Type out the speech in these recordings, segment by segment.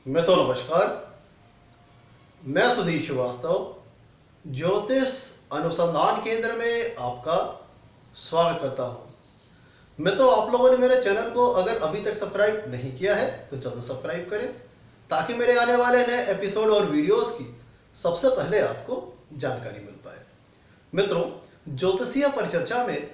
नमस्कार। मैं सुधीर श्रीवास्तव ज्योतिष अनुसंधान केंद्र में आपका स्वागत करता हूं। मित्रों, आप लोगों ने मेरे चैनल को अगर अभी तक सब्सक्राइब नहीं किया है तो जल्द सब्सक्राइब करें ताकि मेरे आने वाले नए एपिसोड और वीडियोस की सबसे पहले आपको जानकारी मिल पाए। मित्रों, ज्योतिषीय परिचर्चा में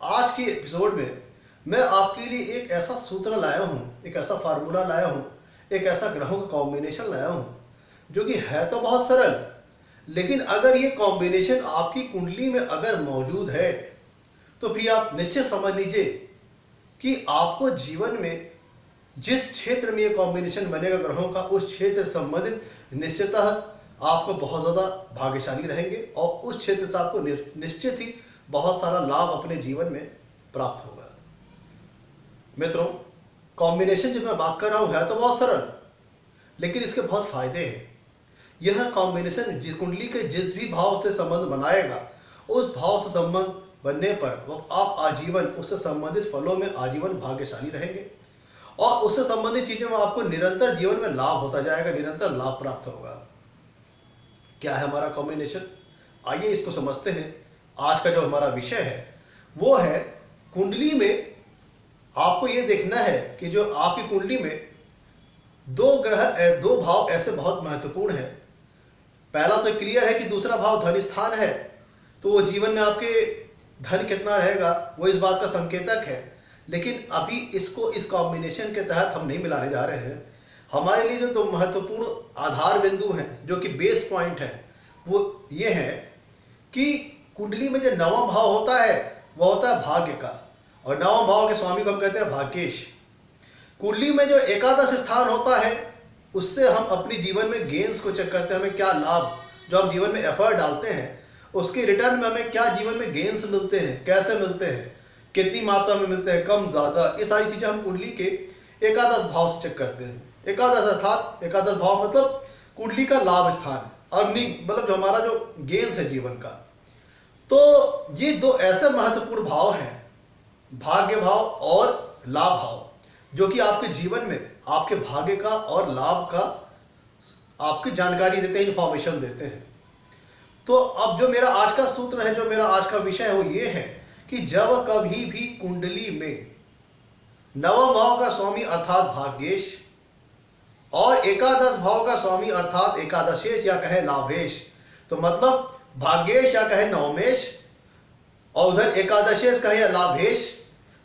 आज के एपिसोड में मैं आपके लिए एक ऐसा सूत्र लाया हूं, एक ऐसा फार्मूला लाया हूं, एक ऐसा ग्रहों का कॉम्बिनेशन लाया हूं जो कि है तो बहुत सरल, लेकिन अगर ये कॉम्बिनेशन आपकी कुंडली में अगर मौजूद है तो फिर आप निश्चित समझ लीजिए कि आपको जीवन में जिस क्षेत्र में ये कॉम्बिनेशन बनेगा ग्रहों का, उस क्षेत्र से संबंधित निश्चितः आपको बहुत ज़्यादा भाग्यशाली रहेंगे और उस क्षेत्र से आपको निश्चित ही बहुत सारा लाभ अपने जीवन में प्राप्त होगा। मित्रों, कॉम्बिनेशन जब मैं बात कर रहा हूं है तो बहुत सरल, लेकिन इसके बहुत फायदे हैं। यह कॉम्बिनेशन कुंडली के जिस भी भाव से संबंध बनाएगा, उस भाव से संबंध बनने पर आप आजीवन उससे संबंधित फलों में आजीवन भाग्यशाली रहेंगे और उससे संबंधित चीजों में आपको निरंतर जीवन में लाभ होता जाएगा, निरंतर लाभ प्राप्त होगा। क्या है हमारा कॉम्बिनेशन? आइए इसको समझते हैं। आज का जो हमारा विषय है वो है कुंडली में आपको ये देखना है कि जो आपकी कुंडली में दो भाव ऐसे बहुत महत्वपूर्ण है। पहला तो क्लियर है कि दूसरा भाव धन स्थान है, तो वो जीवन में आपके धन कितना रहेगा वो इस बात का संकेतक है। लेकिन अभी इसको इस कॉम्बिनेशन के तहत हम नहीं मिलाने जा रहे हैं। हमारे लिए जो दो महत्वपूर्ण आधार बिंदु हैं, जो कि बेस पॉइंट है, वो ये है कि कुंडली में जो नवम भाव होता है वो होता है भाग्य का, और नवम भाव के स्वामी को हम कहते हैं भाग्येश। कुंडली में जो एकादश स्थान होता है उससे हम अपने जीवन में गेन्स को चेक करते हैं, हमें क्या लाभ, जो हम जीवन में एफर्ट डालते हैं उसके रिटर्न में हमें क्या जीवन में गेन्स मिलते हैं, कैसे मिलते हैं, कितनी मात्रा में मिलते हैं, कम ज्यादा, ये सारी चीजें हम कुंडली के एकादश भाव से चेक करते हैं। एकादश अर्थात एकादश भाव मतलब कुंडली का लाभ स्थान, अर्निंग मतलब जो हमारा जो गेन्स है जीवन का। तो ये दो ऐसे महत्वपूर्ण भाव हैं, भाग्य भाव और लाभ भाव, जो कि आपके जीवन में आपके भाग्य का और लाभ का आपकी जानकारी देते हैं, इंफॉर्मेशन देते हैं। तो अब जो मेरा आज का सूत्र है, जो मेरा आज का विषय है वो ये है कि जब कभी भी कुंडली में नवम भाव का स्वामी अर्थात भाग्येश और एकादश भाव का स्वामी अर्थात एकादशेश या कहे लाभेश, तो मतलब भाग्येश या कहे नवमेश और उधर एकादशेश कहे या लाभेश,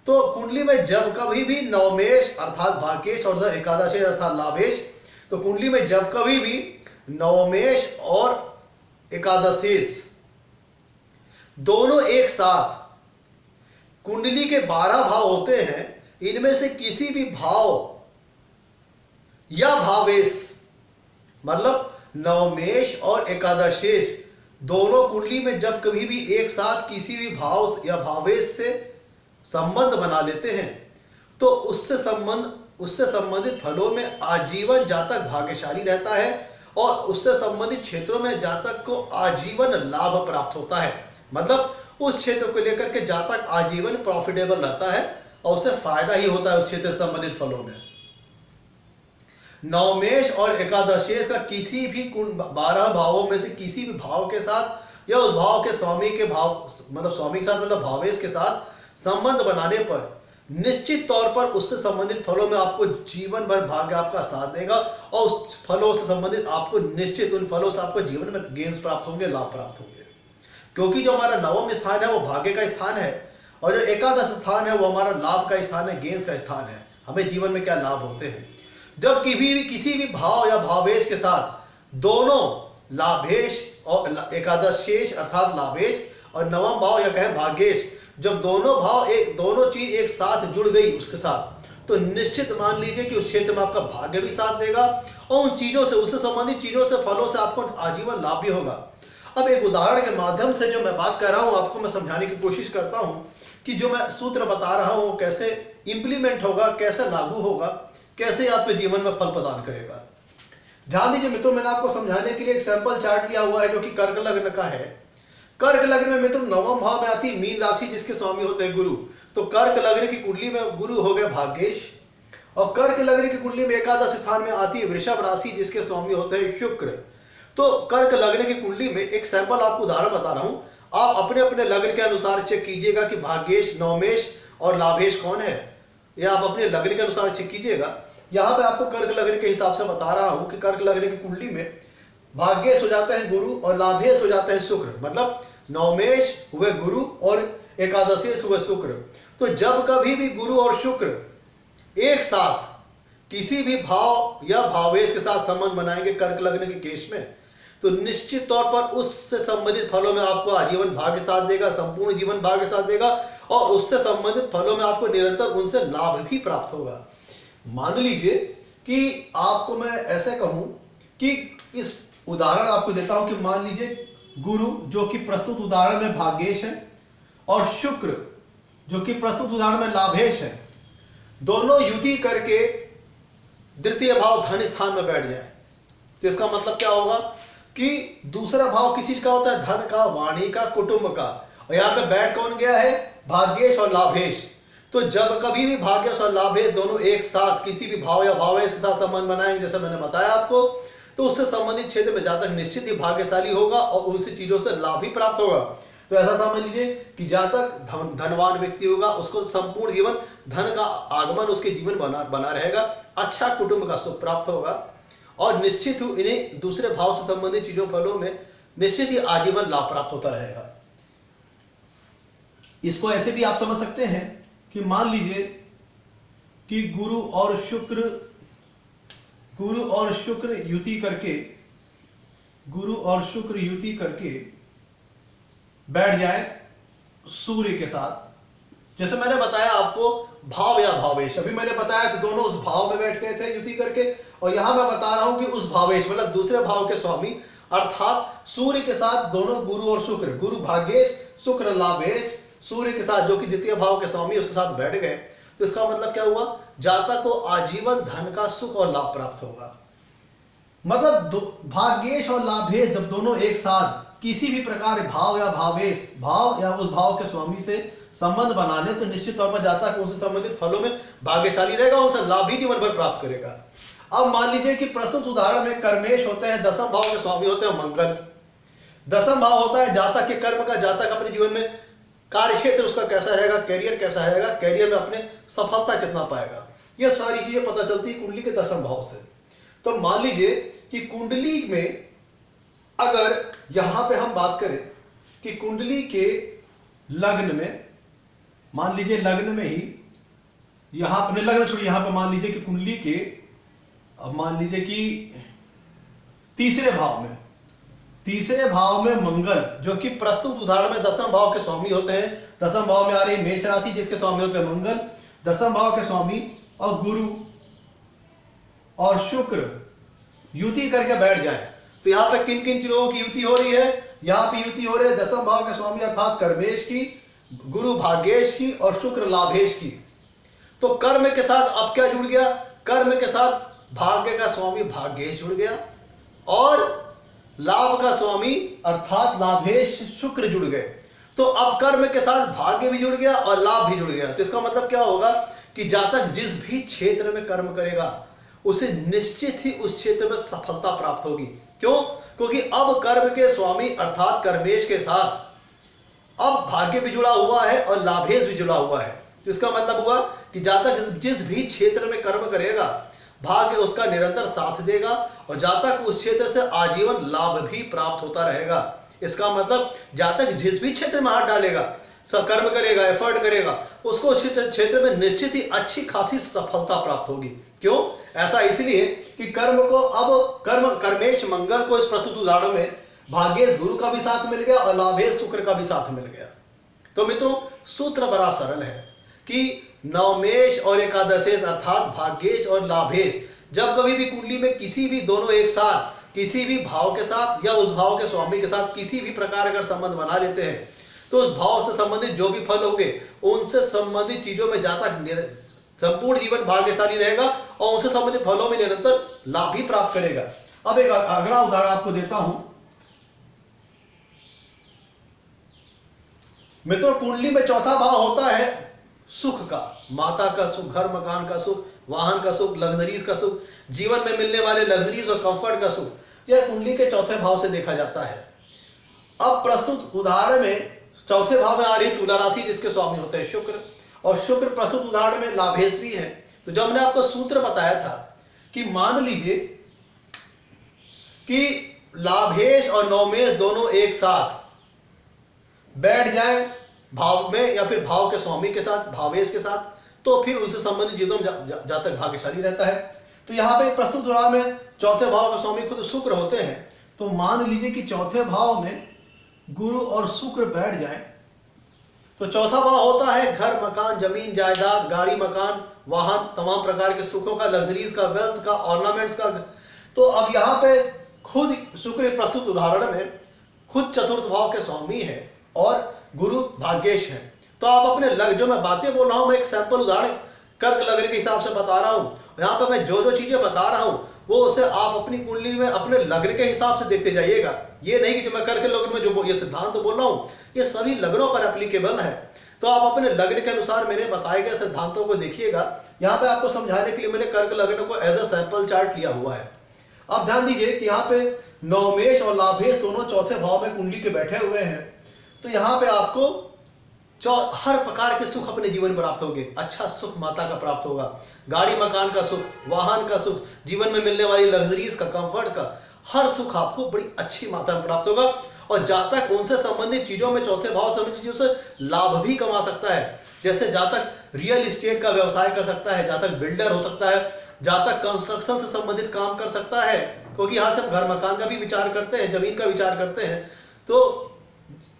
तो कुंडली में जब कभी भी नवमेश अर्थात भाग्येश और उधर एकादशेश अर्थात लाभेश, तो कुंडली में जब कभी भी नवमेश और एकादशेश दोनों एक साथ कुंडली के 12 भाव होते हैं, इनमें से किसी भी भाव या भावेश मतलब नवमेश और एकादशेश दोनों कुंडली में जब कभी भी एक साथ किसी भी भाव या भावेश से संबंध बना लेते हैं तो उससे संबंधित फलों में आजीवन जातक भाग्यशाली रहता है और उससे संबंधित क्षेत्रों में जातक को आजीवन लाभ प्राप्त होता है। मतलब उस क्षेत्र को लेकर के जातक आजीवन प्रॉफिटेबल रहता है और उसे फायदा ही होता है उस क्षेत्र से संबंधित फलों में। नवमेश और एकादशेश का किसी भी 12 भावों में से किसी भी भाव के साथ या उस भाव के स्वामी के भाव मतलब स्वामी के साथ मतलब भावेश के साथ संबंध बनाने पर निश्चित तौर पर उससे संबंधित फलों में आपको जीवन भर भाग्य आपका साथ देगा और उस फलों से संबंधित आपको निश्चित उन फलों से आपको जीवन में गेन्स प्राप्त होंगे, लाभ प्राप्त होंगे। क्योंकि जो हमारा नवम स्थान है वो भाग्य का स्थान है और जो एकादश स्थान है वो हमारा लाभ का स्थान है, गेन्स का स्थान है, हमें जीवन में क्या लाभ होते हैं। जब किसी भी भाव या भावेश के साथ दोनों लाभेश और एकादशेश अर्थात लाभेश और नवम भाव या कहें भाग्येश, जब दोनों चीज एक साथ जुड़ गई उसके साथ, तो निश्चित मान लीजिए कि उस क्षेत्र में आपका भाग्य भी साथ देगा और उन चीजों से, उससे संबंधित चीजों से, फलों से आपको आजीवन लाभ भी होगा। अब एक उदाहरण के माध्यम से जो मैं बात कर रहा हूं आपको मैं समझाने की कोशिश करता हूं कि जो मैं सूत्र बता रहा हूं वो कैसे इंप्लीमेंट होगा, कैसे लागू होगा, कैसे आपके जीवन में फल प्रदान करेगा। ध्यान दीजिए मित्रों, मैंने आपको समझाने के लिए एक सैंपल चार्ट लिया हुआ है जो कि कर्क लग्न का है। कर्क लग्न में मित्रों नवम भाव में आती मीन राशि जिसके स्वामी होते हैं गुरु, तो कर्क लग्न की कुंडली में गुरु हो गए भाग्येश और कर्क लगने की कुंडली में एकादश स्थान में आती है वृषभ राशि, जिसके स्वामी होते हैं शुक्र। तो कर्क लगने की कुंडली में एक सैंपल आपको उदाहरण बता रहा हूं, आप अपने अपने लग्न के अनुसार चेक कीजिएगा कि भाग्येश, नवमेश और लाभेश कौन है। यह आप अपने लग्न के अनुसार चेक कीजिएगा। यहाँ पे आपको कर्क लगने के हिसाब से बता रहा हूं कि कर्क लगने की कुंडली में भाग्येश हो जाता है गुरु और लाभेश हो जाता है शुक्र, मतलब नवमेश हुए गुरु और एकादशेश हुए शुक्र। तो जब कभी भी गुरु और शुक्र एक साथ किसी भी भाव या भावेश के साथ संबंध बनाएंगे कर्क लगने के केस में, तो निश्चित तौर पर उससे संबंधित फलों में आपको आजीवन भाग्य साथ देगा, संपूर्ण जीवन भाग्य साथ देगा, और उससे संबंधित फलों में आपको निरंतर उनसे लाभ भी प्राप्त होगा। मान लीजिए कि आपको मैं ऐसे कहूं कि इस उदाहरण आपको देता हूं कि मान लीजिए गुरु जो कि प्रस्तुत उदाहरण में भाग्येश है और शुक्र जो कि प्रस्तुत उदाहरण में लाभेश है, दोनों युति करके द्वितीय भाव धन स्थान में बैठ जाए। तो इसका मतलब क्या होगा कि दूसरा भाव किस चीज का होता है? धन का, वाणी का, कुटुंब का। और यहाँ पे बैठ कौन गया है? भाग्येश और लाभेश। तो जब कभी भी भाग्येश और लाभेश दोनों एक साथ किसी भी भाव या भावेश के साथ संबंध बनाएंगे, जैसे मैंने बताया आपको, तो उससे संबंधित क्षेत्र में जातक निश्चित ही भाग्यशाली होगा और उनसी चीजों से लाभ भी प्राप्त होगा। तो ऐसा समझ लीजिए कि जातक धनवान व्यक्ति होगा, उसको संपूर्ण जीवन धन का आगमन उसके जीवन बना रहेगा, अच्छा कुटुंब का सुख प्राप्त होगा, और निश्चित ही इन्हें दूसरे भाव से संबंधित चीजों फलों में निश्चित ही आजीवन लाभ प्राप्त होता रहेगा। इसको ऐसे भी आप समझ सकते हैं कि मान लीजिए कि गुरु और शुक्र युति करके बैठ जाए सूर्य के साथ। जैसे मैंने बताया आपको भाव या भावेश, अभी मैंने बताया कि दोनों उस भाव में बैठ गए थे युति करके, और यहां मैं बता रहा हूं कि उस भावेश मतलब दूसरे भाव के स्वामी अर्थात सूर्य के साथ दोनों गुरु और शुक्र, गुरु भाग्येश, शुक्र लाभेश, सूर्य के साथ जो कि द्वितीय भाव के स्वामी उसके साथ बैठ गए। तो इसका मतलब क्या हुआ? जातक को आजीवन धन का सुख और लाभ प्राप्त होगा। मतलब भाग्येश और लाभेश जब दोनों एक साथ किसी भी प्रकार भाव या भावेश, भाव या उस भाव के स्वामी से संबंध बना ले, तो निश्चित तौर पर जातक उनसे संबंधित फलों में भाग्यशाली रहेगा, उनसे लाभ भी जीवन भर प्राप्त करेगा। अब मान लीजिए कि प्रस्तुत उदाहरण में कर्मेश होते हैं, दसम भाव के स्वामी होते हैं मंगल। दसम भाव होता है जातक के कर्म का, जातक अपने जीवन में कार्य क्षेत्र उसका कैसा रहेगा, कैरियर कैसा रहेगा, कैरियर में अपने सफलता कितना पाएगा, ये सारी चीजें पता चलती है कुंडली के दसम भाव से। तो मान लीजिए कि कुंडली में अगर यहां पे हम बात करें कि कुंडली के लग्न में, मान लीजिए लग्न में ही, यहां अपने लग्न छोड़िए, यहां पे मान लीजिए कि कुंडली के, अब मान लीजिए कि तीसरे भाव में मंगल जो कि प्रस्तुत उदाहरण में दसम भाव के स्वामी होते हैं, दसम भाव में आ रही मेष राशि जिसके स्वामी होते हैं मंगल, दसम भाव के स्वामी, और गुरु और शुक्र युति करके बैठ जाए। तो यहां पे किन किन चीजों की युति हो रही है? यहां पे युति हो रही है दसम भाव के स्वामी अर्थात कर्मेश की, गुरु भाग्येश की और शुक्र लाभेश की। तो कर्म के साथ अब क्या जुड़ गया? कर्म के साथ भाग्य का स्वामी भाग्येश जुड़ गया और लाभ का स्वामी अर्थात लाभेश शुक्र जुड़ गए। तो अब कर्म के साथ भाग्य भी जुड़ गया और लाभ भी जुड़ गया। तो इसका मतलब क्या होगा कि जातक जिस भी क्षेत्र में कर्म करेगा उसे निश्चित ही उस क्षेत्र में सफलता प्राप्त होगी। क्यों? क्योंकि अब कर्म के स्वामी अर्थात कर्मेश के साथ अब भाग्य भी जुड़ा हुआ है और लाभेश भी जुड़ा हुआ है। तो इसका मतलब हुआ कि जातक जिस भी क्षेत्र में कर्म करेगा भाग्य उसका निरंतर साथ देगा और जातक उस क्षेत्र से आजीवन लाभ भी प्राप्त होता रहेगा। इसका मतलब जातक जिस भी क्षेत्र में हाथ डालेगा, सब कर्म करेगा, एफर्ट करेगा, उसको उस क्षेत्र में निश्चित ही अच्छी खासी सफलता प्राप्त होगी। क्यों? ऐसा इसलिए कि कर्म को अब कर्मेश मंगल को इस प्रस्तुत उदाहरण में भाग्येश गुरु का भी साथ मिल गया और लाभेश शुक्र का भी साथ मिल गया। तो मित्रों सूत्र बड़ा सरल है कि नवमेश और एकादशेश अर्थात भाग्येश और लाभेश जब कभी भी कुंडली में किसी भी दोनों एक साथ किसी भी भाव के साथ या उस भाव के स्वामी के साथ किसी भी प्रकार अगर संबंध बना लेते हैं, तो उस भाव से संबंधित जो भी फल होंगे उनसे संबंधित चीजों में जातक संपूर्ण जीवन भाग्यशाली रहेगा और उनसे संबंधित फलों में निरंतर लाभ भी प्राप्त करेगा। अब एक अगला उदाहरण आपको देता हूं। मित्रों कुंडली में चौथा भाव होता है सुख का, माता का सुख, घर मकान का सुख, वाहन का सुख, लग्जरीज का सुख, जीवन में मिलने वाले लग्जरीज और कंफर्ट का सुख, यह कुंडली के चौथे भाव से देखा जाता है। अब प्रस्तुत उदाहरण में चौथे भाव में आ रही तुला राशि, जिसके स्वामी होते हैं शुक्र, और शुक्र प्रस्तुत उदाहरण में लाभेश भी है। तो जब मैंने आपको सूत्र बताया था कि मान लीजिए कि लाभेश और नवमेश दोनों एक साथ बैठ जाए भाव में या फिर भाव के स्वामी के साथ, भावेश के साथ, तो फिर उनसे संबंधित चीजों में जातक भाग्यशाली रहता है। तो यहाँ पे प्रस्तुत उदाहरण में चौथे भाव के स्वामी खुद शुक्र होते हैं। तो मान लीजिए कि चौथे भाव में गुरु और शुक्र बैठ जाए, तो चौथा भाव होता है घर, मकान, जमीन, जायदाद, गाड़ी, मकान, वाहन, तमाम प्रकार के सुखों का, लग्जरीज का, वेल्थ का, ऑर्नामेंट्स का। तो अब यहाँ पे खुद शुक्र प्रस्तुत उदाहरण में खुद चतुर्थ भाव के स्वामी है और गुरु भाग्येश है। तो आप अपने जो मैं बातें बोल रहा हूं, मैं एक सैंपल उदाहरण कर्क लग्न के हिसाब से बता रहा हूं। यहाँ पे मैं जो जो चीजें बता रहा हूं वो उसे आप अपनी कुंडली में अपने लग्न के हिसाब से देखते जाइएगा। ये नहीं कि जो मैं कर्क लग्न में जो ये सिद्धांत बोल रहा हूं ये सभी लग्नों पर एप्लीकेबल है। तो आप अपने लग्न के अनुसार मेरे बताए गए सिद्धांतों को देखिएगा। यहाँ पे आपको समझाने के लिए मैंने कर्क लग्न को एज अ सैंपल चार्ट लिया हुआ है। अब ध्यान दीजिए कि यहाँ पे नवमेश और लाभेश दोनों चौथे भाव में कुंडली के बैठे हुए हैं। तो यहाँ पे आपको हर प्रकार के सुख अपने जीवन में प्राप्त होंगे। अच्छा सुख माता का प्राप्त होगा, गाड़ी मकान का सुख, वाहन का सुख, जीवन में मिलने वाली लग्जरीज का, कंफर्ट का, हर सुख आपको बड़ी अच्छी मात्रा में प्राप्त होगा। और जातक उनसे संबंधित चीजों में चौथे भाव संबंधित चीजों से लाभ भी कमा सकता है। जैसे जातक रियल एस्टेट का व्यवसाय कर सकता है, जातक बिल्डर हो सकता है, जातक कंस्ट्रक्शन से संबंधित काम कर सकता है, क्योंकि यहाँ से हम घर मकान का भी विचार करते हैं, जमीन का विचार करते हैं। तो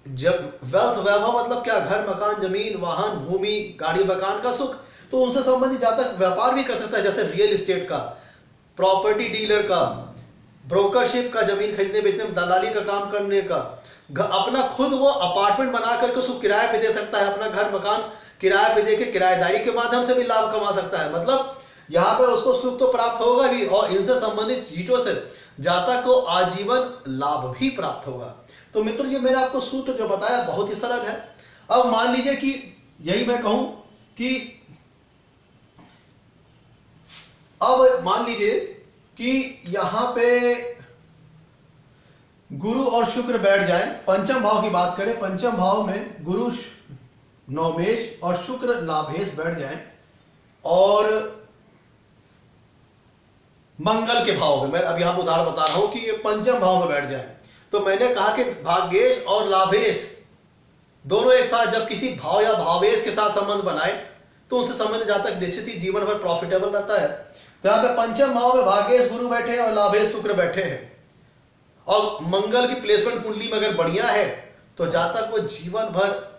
जब वेल्थ, वैभव मतलब क्या, घर मकान, जमीन, वाहन, भूमि, गाड़ी मकान का सुख, तो उनसे संबंधित जातक व्यापार भी कर सकता है, जैसे रियल एस्टेट का, प्रॉपर्टी डीलर का, ब्रोकरशिप का, जमीन खरीदने बेचने में दलाली का काम करने का, अपना खुद वो अपार्टमेंट बना करके उसको किराए पे दे सकता है, अपना घर मकान किराए पे देके किराएदारी के माध्यम से भी लाभ कमा सकता है। मतलब यहाँ पे उसको सुख तो प्राप्त होगा भी और इनसे संबंधित चीजों से जातक को आजीवन लाभ भी प्राप्त होगा। तो मित्रों ये मैंने आपको सूत्र जो बताया बहुत ही सरल है। अब मान लीजिए कि यही मैं कहूं कि अब मान लीजिए कि यहां पे गुरु और शुक्र बैठ जाएं, पंचम भाव की बात करें, पंचम भाव में गुरु नवमेश और शुक्र लाभेश बैठ जाएं और मंगल के भाव में, मैं अब यहां पर उदाहरण बता रहा हूं कि ये पंचम भाव में बैठ जाएं। तो मैंने कहा कि भाग्येश और लाभेश दोनों एक साथ जब किसी भाव या भावेश के साथ संबंध बनाए तो उनसे संबंध जातक निश्चित ही जीवन भर प्रॉफिटेबल रहता है। तो यहाँ पे पंचम भाव में भाग्येश गुरु बैठे हैं और लाभेश शुक्र बैठे हैं और मंगल की प्लेसमेंट कुंडली में अगर बढ़िया है तो जातक को जीवन भर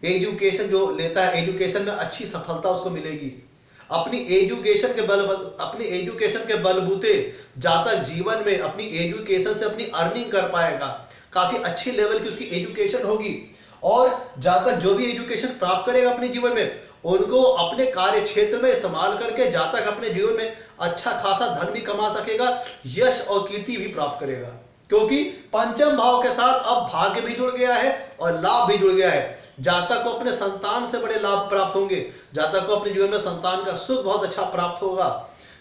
एजुकेशन जो लेता है, एजुकेशन में अच्छी सफलता उसको मिलेगी। अपनी एजुकेशन के बलबूते जातक जीवन में अपनी एजुकेशन से अपनी अर्निंग कर पाएगा, काफी अच्छी लेवल की उसकी एजुकेशन होगी और जातक जो भी एजुकेशन प्राप्त करेगा अपने जीवन में उनको अपने कार्य क्षेत्र में इस्तेमाल करके जातक अपने जीवन में अच्छा खासा धन भी कमा सकेगा, यश और कीर्ति भी प्राप्त करेगा, क्योंकि पंचम भाव के साथ अब भाग्य भी जुड़ गया है और लाभ भी जुड़ गया है। जातक को अपने संतान से बड़े लाभ प्राप्त होंगे, जातक को अपने जीवन में संतान का सुख बहुत अच्छा प्राप्त होगा,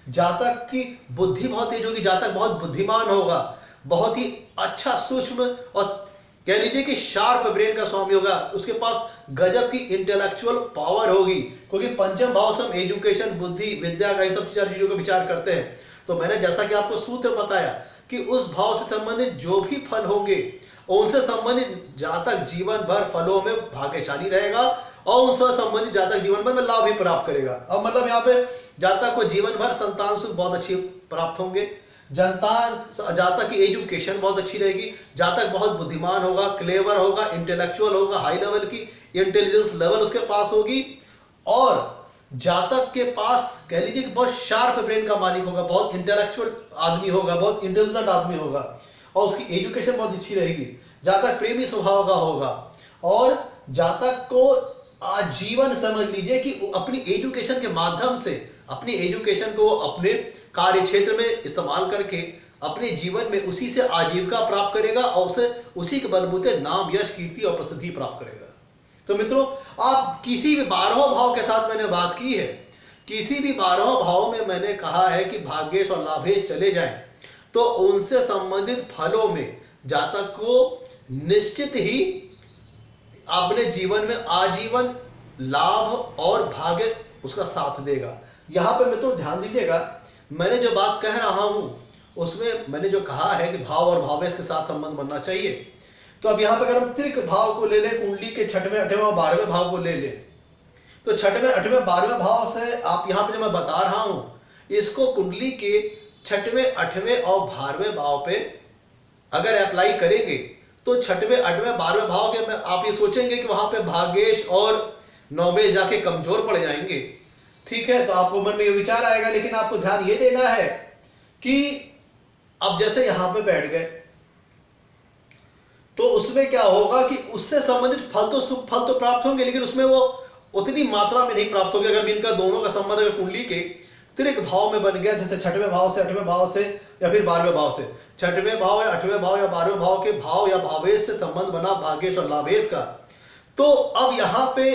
जातक की बुद्धि बहुत तेज होगी, जातक बहुत बुद्धिमान होगा, बहुत ही अच्छा सूक्ष्म और कह लीजिए कि शार्प ब्रेन का स्वामी होगा, उसके पास गजब की इंटेलेक्चुअल पावर होगी, क्योंकि पंचम भाव से हम एजुकेशन, बुद्धि, विद्या का इन सब चीजों का विचार करते हैं। तो मैंने जैसा कि आपको सूत्र बताया कि उस भाव से संबंधित जो भी फल होंगे उनसे संबंधित जातक जीवन भर फलों में भाग्यशाली रहेगा और उनसे संबंधित जातक जीवन भर में लाभ भी प्राप्त करेगा। अब मतलब यहाँ पे जातक को जीवन भर संतान सुख बहुत अच्छी प्राप्त होंगे, जातक की एजुकेशन बहुत अच्छी रहेगी, जातक बहुत बुद्धिमान होगा, क्लेवर होगा, इंटेलेक्चुअल होगा, हाई लेवल की इंटेलिजेंस लेवल उसके पास होगी और जातक के पास कह लीजिए कि बहुत शार्प ब्रेन का मालिक होगा, बहुत इंटेलेक्चुअल आदमी होगा, बहुत इंटेलिजेंट आदमी होगा और उसकी एजुकेशन बहुत अच्छी रहेगी। जातक प्रेमी स्वभाव का होगा और जातक को आजीवन समझ लीजिए कि अपनी एजुकेशन के माध्यम से अपनी एजुकेशन को अपने कार्य क्षेत्र में इस्तेमाल करके अपने जीवन में उसी से आजीविका प्राप्त करेगा और उसे उसी के बलबूते नाम, यश, कीर्ति और प्रसिद्धि प्राप्त करेगा। तो मित्रों आप किसी भी 12वें भाव के साथ मैंने बात की है किसी भी 12 भाव में मैंने कहा है कि भाग्येश और लाभेश चले जाएं, तो उनसे संबंधित फलों में जातक को निश्चित ही अपने जीवन में आजीवन लाभ और भाग्य उसका साथ देगा। यहां पे मित्रों ध्यान दीजिएगा, मैंने जो बात कह रहा हूं उसमें मैंने जो कहा है कि भाव और भावेश के साथ संबंध बनना चाहिए। तो अब यहां पे अगर हम त्रिक भाव को ले लें, कुंडली के 6वें 8वें और 12वें भाव को ले लें, तो 6वें 8वें 12वें भाव से आप यहां पे जो मैं बता रहा हूं इसको कुंडली के 6वें 8वें और 12वें भाव पे अगर अप्लाई करेंगे तो 6वें 8वें 12वें भाव के में आप ये सोचेंगे कि वहां पे भाग्येश और नौमेश जाके कमजोर पड़ जाएंगे। ठीक है, तो आपको मन में ये विचार आएगा, लेकिन आपको ध्यान ये देना है कि अब जैसे यहां पे बैठ गए तो उसमें क्या होगा कि उससे संबंधित फल तो शुभ फल तो प्राप्त होंगे, लेकिन उसमें वो उतनी मात्रा में नहीं प्राप्त होगी। अगर इनका दोनों का संबंध अगर कुंडली के त्रिक भाव में बन गया, जैसे 6वें भाव से 8वें भाव से या फिर 12वें भाव से, 6वें भाव या 8वें भाव या 12वें भाव के भाव या भावेश से संबंध बना भाग्येश और लाभेश का, तो अब यहां पे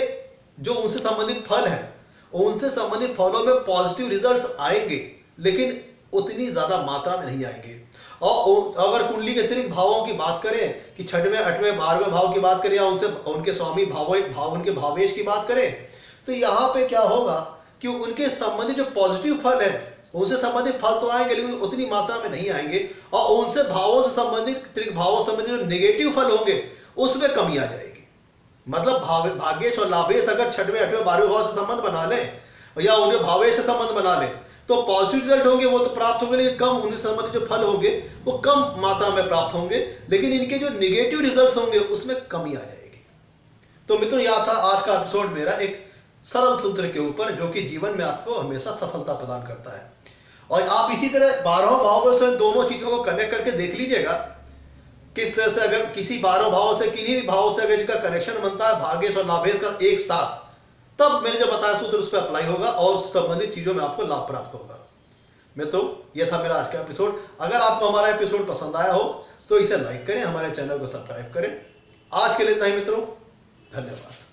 जो उनसे संबंधित फल है उनसे संबंधित फलों में पॉजिटिव रिजल्ट्स आएंगे, लेकिन उतनी ज्यादा मात्रा में नहीं आएंगे। और अगर कुंडली के त्रिक भावों की बात करें कि 6वें 8वें 12वें भाव की बात करें या उनसे उनके स्वामी भाव उनके भावेश की बात करें, तो यहाँ पे क्या होगा कि उनके संबंधित जो पॉजिटिव फल है उनसे संबंधित फल तो आएंगे, लेकिन उतनी मात्रा में नहीं आएंगे। और उनसे भावों से संबंधित त्रिक भावों से संबंधित जो नेगेटिव फल होंगे उसमें कमी आ जाएगी। मतलब भाग्येश और लाभेश अगर 6वें 8वें 12वें भाव से संबंध बना ले या उनके भावेश से संबंध बना ले तो पॉजिटिव रिजल्ट होंगे वो तो प्राप्त होंगे, लेकिन कम उनसे संबंधित जो फल होंगे वो कम मात्रा में प्राप्त होंगे, लेकिन इनके जो निगेटिव रिजल्ट्स होंगे उसमें कमी आ जाएगी। तो मित्रों यह था आज का एपिसोड मेरा एक सरल सूत्र के ऊपर जो कि जीवन में आपको हमेशा सफलता प्रदान करता है। और आप इसी तरह 12 भावों से दोनों चीजों को कनेक्ट करके देख लीजिएगा किस तरह से अगर किसी 12 भाव से किन्हीं भी भाव से अगर इनका कनेक्शन बनता है भाग्येश और लाभेश का एक साथ, तब मैंने जो बताया सूत्र उस पर अप्लाई होगा और उस संबंधित चीजों में आपको लाभ प्राप्त होगा। मित्रों यह था मेरा आज का एपिसोड। अगर आपको हमारा एपिसोड पसंद आया हो तो इसे लाइक करें, हमारे चैनल को सब्सक्राइब करें। आज के लिए इतना ही मित्रों, धन्यवाद।